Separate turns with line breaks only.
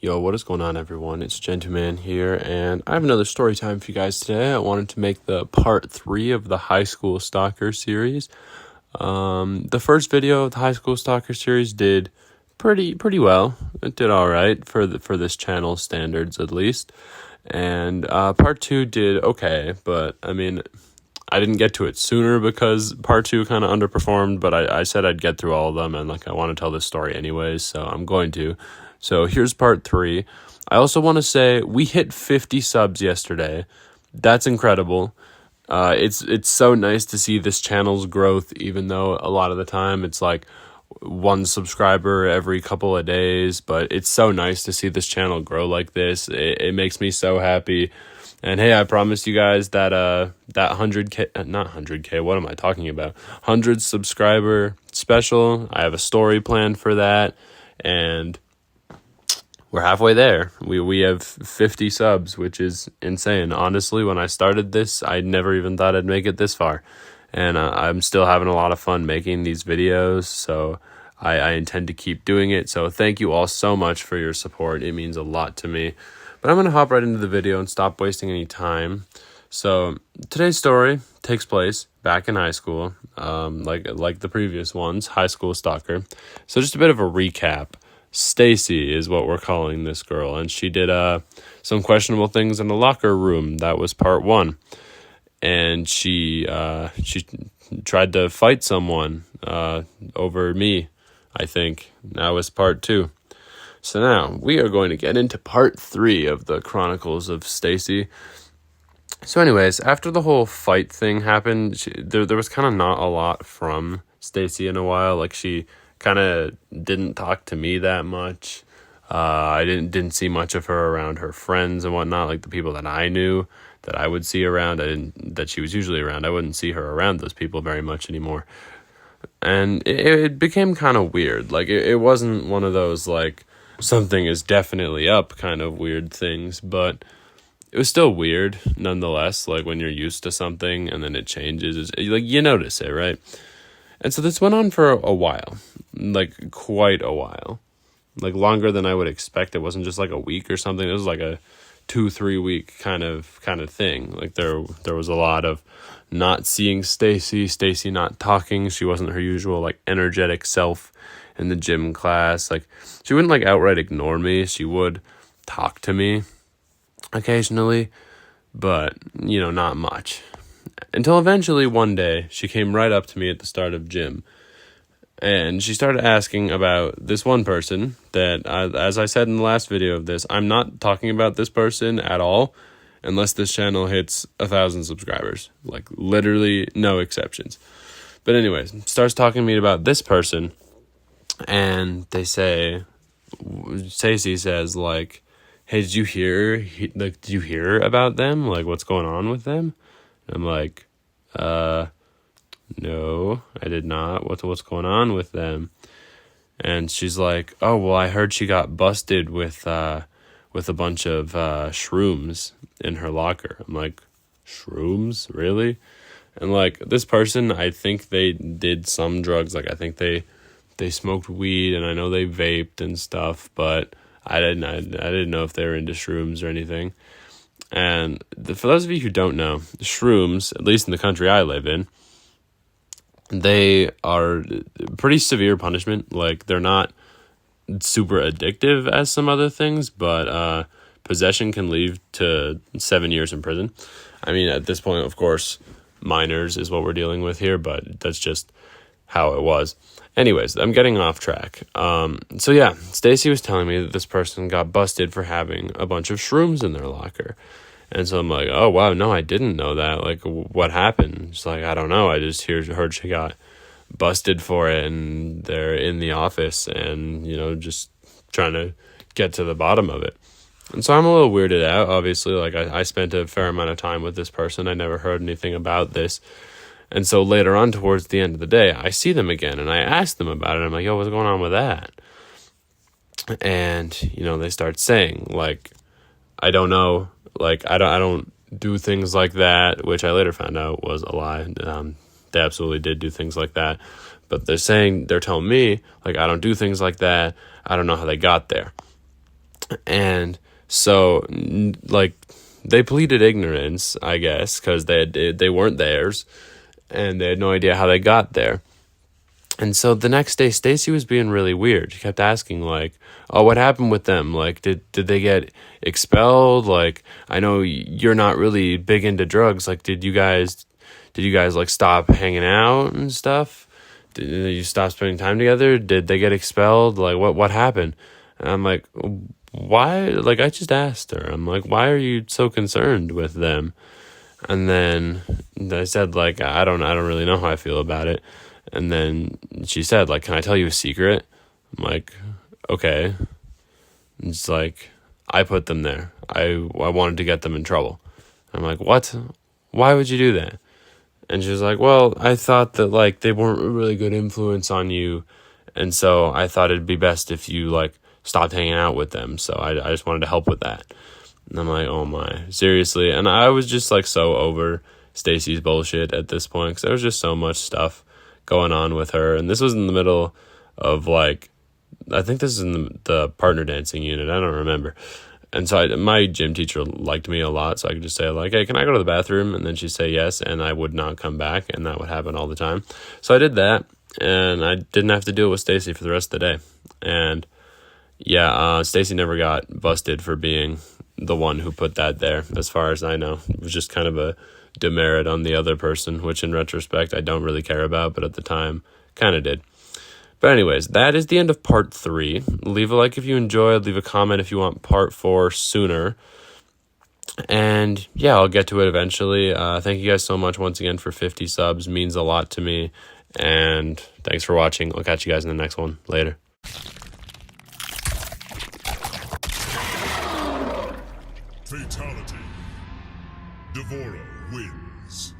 Yo, what is going on, everyone? It's Gentleman here, and I have another story time for you guys today. I wanted to make the part 3 of the High School Stalker series. The first video of the High School Stalker series did pretty well. It did all right for this channel standards, at least. And part 2 did okay, but I mean, I didn't get to it sooner because part 2 kind of underperformed, but I said I'd get through all of them, and I want to tell this story anyways, so I'm going to. So here's part 3. I also want to say we hit 50 subs yesterday. That's incredible. It's so nice to see this channel's growth, even though a lot of the time it's like one subscriber every couple of days, but it's so nice to see this channel grow like this. It makes me so happy. And hey, I promised you guys that that 100K, not 100K, what am I talking about? 100 subscriber special. I have a story planned for that, and we're halfway there. We have 50 subs, which is insane. Honestly, when I started this, I never even thought I'd make it this far. And I'm still having a lot of fun making these videos, so I intend to keep doing it. So thank you all so much for your support. It means a lot to me. But I'm going to hop right into the video and stop wasting any time. So today's story takes place back in high school, like the previous ones, High School Stalker. So just a bit of a recap. Stacy is what we're calling this girl, and she did some questionable things in the locker room. That was part 1. And she tried to fight someone over me, I think. That was part 2. So now we are going to get into part 3 of the Chronicles of Stacy. So anyways, after the whole fight thing happened, there was kind of not a lot from Stacy in a while. Like, she kind of didn't talk to me that much. I didn't see much of her around her friends and whatnot, like the people that I knew that I would see around. That she was usually around. I wouldn't see her around those people very much anymore. And it became kind of weird. Like, it wasn't one of those, like, something is definitely up kind of weird things, but it was still weird nonetheless. Like, when you're used to something and then it changes, like, you notice it, right? And so this went on for a while, like quite a while, like longer than I would expect. It wasn't just like a week or something. It was like a 2-3 week kind of thing. Like, there was a lot of not seeing Stacy not talking. She wasn't her usual like energetic self in the gym class. Like, she wouldn't like outright ignore me. She would talk to me occasionally, but not much. Until eventually one day, she came right up to me at the start of gym, and she started asking about this one person that, as I said in the last video of this, I'm not talking about this person at all unless this channel hits 1,000 subscribers. Like, literally no exceptions. But anyways, starts talking to me about this person, and Stacy says, like, hey, did you hear about them? Like, what's going on with them? I'm like, no, I did not. What's going on with them? And she's like, oh, well, I heard she got busted with a bunch of shrooms in her locker. I'm like, shrooms? Really? And like, this person, I think they did some drugs. Like, I think they smoked weed, and I know they vaped and stuff, but I didn't know if they were into shrooms or anything. And for those of you who don't know, shrooms, at least in the country I live in, they are pretty severe punishment. Like, they're not super addictive as some other things, but possession can lead to 7 years in prison. I mean, at this point, of course, minors is what we're dealing with here, but that's just how it was. Anyways, I'm getting off track. So yeah, Stacy was telling me that this person got busted for having a bunch of shrooms in their locker. And so I'm like, oh, wow, no, I didn't know that. Like, what happened? She's like, I don't know. I just heard she got busted for it, and they're in the office and, just trying to get to the bottom of it. And so I'm a little weirded out, obviously. Like, I spent a fair amount of time with this person. I never heard anything about this. And so later on, towards the end of the day, I see them again, and I ask them about it. I'm like, yo, what's going on with that? And, they start saying, like, I don't know. Like, I don't do things like that, which I later found out was a lie. They absolutely did do things like that. But they're telling me, like, I don't do things like that. I don't know how they got there. And so, like, they pleaded ignorance, I guess, because they weren't theirs, and they had no idea how they got there. And so the next day, Stacy was being really weird. She kept asking, like, "Oh, what happened with them? Like, did they get expelled? Like, I know you're not really big into drugs. Like, did you guys like stop hanging out and stuff? Did you stop spending time together? Did they get expelled? Like, what happened?" And I'm like, "Why?" Like, I just asked her. I'm like, "Why are you so concerned with them?" And then I said, like, I don't really know how I feel about it. And then she said, like, "Can I tell you a secret?" I'm like, "Okay." And it's like, "I put them there. I wanted to get them in trouble." I'm like, "What? Why would you do that?" And she was like, "Well, I thought that, like, they weren't a really good influence on you. And so I thought it'd be best if you, like, stopped hanging out with them. So I just wanted to help with that." And I'm like, "Oh my, seriously?" And I was just, like, so over Stacy's bullshit at this point, because there was just so much stuff going on with her. And this was in the middle of, like, I think this is in the partner dancing unit. I don't remember. And so my gym teacher liked me a lot, so I could just say, like, "Hey, can I go to the bathroom?" And then she'd say yes, and I would not come back, and that would happen all the time. So I did that, and I didn't have to deal with Stacy for the rest of the day. And yeah, Stacy never got busted for being the one who put that there, as far as I know. It was just kind of a demerit on the other person, which in retrospect I don't really care about, but at the time kind of did. But anyways, that is the end of part 3. Leave a like if you enjoyed. Leave a comment if you want part 4 sooner. And yeah, I'll get to it eventually. Thank you guys so much once again for 50 subs. Means a lot to me. And thanks for watching. I'll catch you guys in the next one. Later.
Fatality. Devora wins.